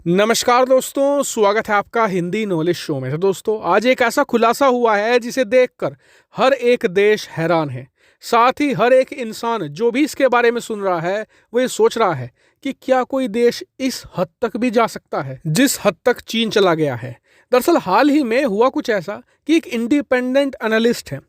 नमस्कार दोस्तों, स्वागत है आपका हिंदी नॉलेज शो में। तो दोस्तों, आज एक ऐसा खुलासा हुआ है जिसे देखकर हर एक देश हैरान है। साथ ही हर एक इंसान जो भी इसके बारे में सुन रहा है वो ये सोच रहा है कि क्या कोई देश इस हद तक भी जा सकता है जिस हद तक चीन चला गया है। दरअसल हाल ही में हुआ कुछ ऐसा कि एक इंडिपेंडेंट एनालिस्ट है,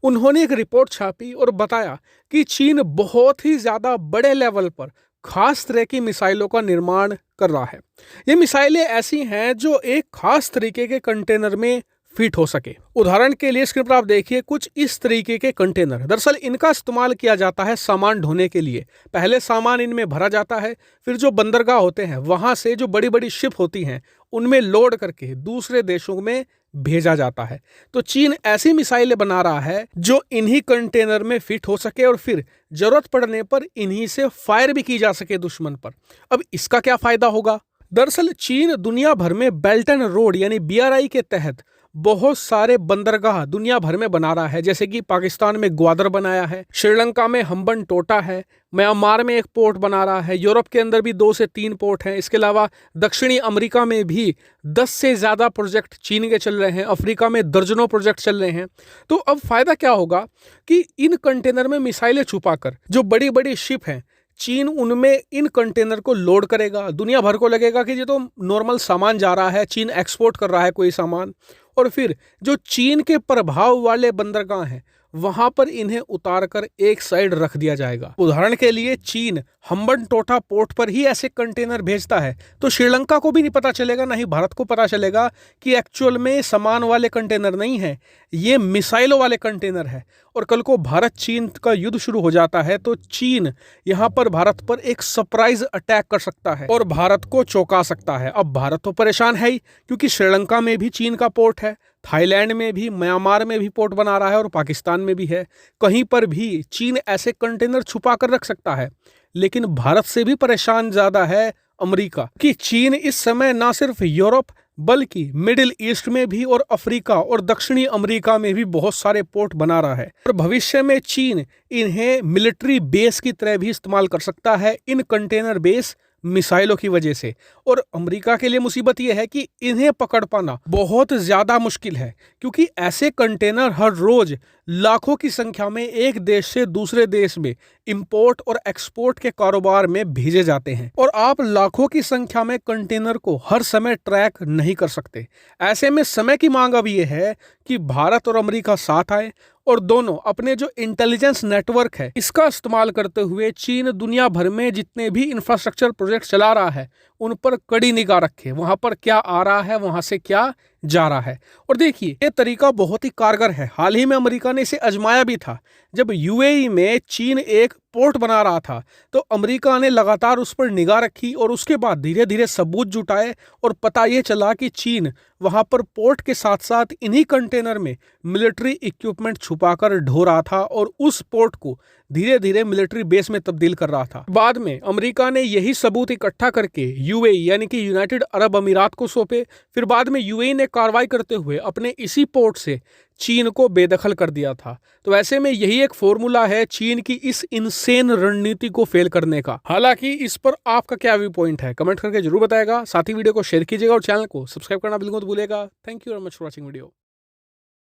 उन्होंने एक रिपोर्ट छापी और बताया कि चीन बहुत ही ज्यादा बड़े लेवल पर खास तरह की मिसाइलों का निर्माण कर रहा है। ये मिसाइलें ऐसी हैं जो एक खास तरीके के कंटेनर में फिट हो सके। उदाहरण के लिए स्क्रीन पर आप देखिए कुछ इस तरीके के कंटेनर। दरअसल इनका इस्तेमाल किया जाता है सामान ढोने के लिए। पहले सामान इनमें भरा जाता है, फिर जो बंदरगाह होते हैं वहां से जो बड़ी बड़ी शिप होती हैं उनमें लोड करके दूसरे देशों में भेजा जाता है। तो चीन ऐसी मिसाइलें बना रहा है जो इन्हीं कंटेनर में फिट हो सके और फिर जरूरत पड़ने पर इन्हीं से फायर भी की जा सके दुश्मन पर। अब इसका क्या फायदा होगा? दरअसल चीन दुनिया भर में बेल्ट एंड रोड यानी BRI के तहत बहुत सारे बंदरगाह दुनिया भर में बना रहा है। जैसे कि पाकिस्तान में ग्वादर बनाया है, श्रीलंका में हम्बन टोटा है, म्यांमार में एक पोर्ट बना रहा है, यूरोप के अंदर भी 2 से 3 पोर्ट हैं। इसके अलावा दक्षिणी अमेरिका में भी 10 से ज़्यादा प्रोजेक्ट चीन के चल रहे हैं, अफ्रीका में दर्जनों प्रोजेक्ट चल रहे हैं। तो अब फायदा क्या होगा कि इन कंटेनर में मिसाइलें छुपाकर जो बड़ी बड़ी शिप हैं चीन उनमें इन कंटेनर को लोड करेगा। दुनिया भर को लगेगा कि ये तो नॉर्मल सामान जा रहा है, चीन एक्सपोर्ट कर रहा है कोई सामान। और फिर जो चीन के प्रभाव वाले बंदरगाह हैं वहां पर इन्हें उतारकर एक साइड रख दिया जाएगा। उदाहरण के लिए चीन हम्बन टोटा पोर्ट पर ही ऐसे कंटेनर भेजता है तो श्रीलंका को भी नहीं पता चलेगा, ना ही भारत को पता चलेगा कि एक्चुअल में सामान वाले कंटेनर नहीं है, ये मिसाइलों वाले कंटेनर है। और कल को भारत चीन का युद्ध शुरू हो जाता है तो चीन यहां पर भारत पर एक सरप्राइज अटैक कर सकता है और भारत को चौंका सकता है। अब भारत तो परेशान है ही, क्योंकि श्रीलंका में भी चीन का पोर्ट है, थाईलैंड में भी, म्यांमार में भी पोर्ट बना रहा है और पाकिस्तान में भी है। कहीं पर भी चीन ऐसे कंटेनर छुपा कर रख सकता है। लेकिन भारत से भी परेशान ज्यादा है अमेरिका, कि चीन इस समय ना सिर्फ यूरोप बल्कि मिडिल ईस्ट में भी और अफ्रीका और दक्षिणी अमेरिका में भी बहुत सारे पोर्ट बना रहा है। और भविष्य में चीन इन्हें मिलिट्री बेस की तरह भी इस्तेमाल कर सकता है, इन कंटेनर बेस मिसाइलों की वजह से। और अमेरिका के लिए मुसीबत यह है कि इन्हें पकड़ पाना बहुत ज्यादा मुश्किल है, क्योंकि ऐसे कंटेनर हर रोज लाखों की संख्या में एक देश से दूसरे देश में इंपोर्ट और एक्सपोर्ट के कारोबार में भेजे जाते हैं। और आप लाखों की संख्या में कंटेनर को हर समय ट्रैक नहीं कर सकते। ऐसे में समय की मांग अब यह है कि भारत और अमेरिका साथ आए और दोनों अपने जो इंटेलिजेंस नेटवर्क है इसका इस्तेमाल करते हुए चीन दुनिया भर में जितने भी इंफ्रास्ट्रक्चर प्रोजेक्ट चला रहा है उन पर कड़ी निगाह रखे, वहां पर क्या आ रहा है, वहां से क्या जा रहा है। और देखिए ये तरीका बहुत ही कारगर है। हाल ही में अमेरिका ने इसे आजमाया भी था। जब UAE में चीन एक पोर्ट बना रहा था तो अमेरिका ने लगातार उस पर निगाह रखी और उसके बाद धीरे धीरे सबूत जुटाए और पता ये चला कि चीन वहां पर पोर्ट के साथ साथ इन्हीं कंटेनर में मिलिट्री इक्विपमेंट छुपाकर ढो रहा था और उस पोर्ट को धीरे धीरे मिलिट्री बेस में तब्दील कर रहा था। बाद में अमेरिका ने यही सबूत इकट्ठा करके UAE यानी कि यूनाइटेड अरब अमीरात को सौंपे। फिर बाद में UAE ने कार्रवाई करते हुए अपने इसी पोर्ट से चीन को बेदखल कर दिया था। तो ऐसे में यही एक फॉर्मूला है चीन की इस इनसेन रणनीति को फेल करने का। हालांकि इस पर आपका क्या व्यू पॉइंट है कमेंट करके जरूर बताएगा। साथ ही वीडियो को शेयर कीजिएगा और चैनल को सब्सक्राइब करना बिल्कुल मत भूलिएगा। Thank you very much for watching video.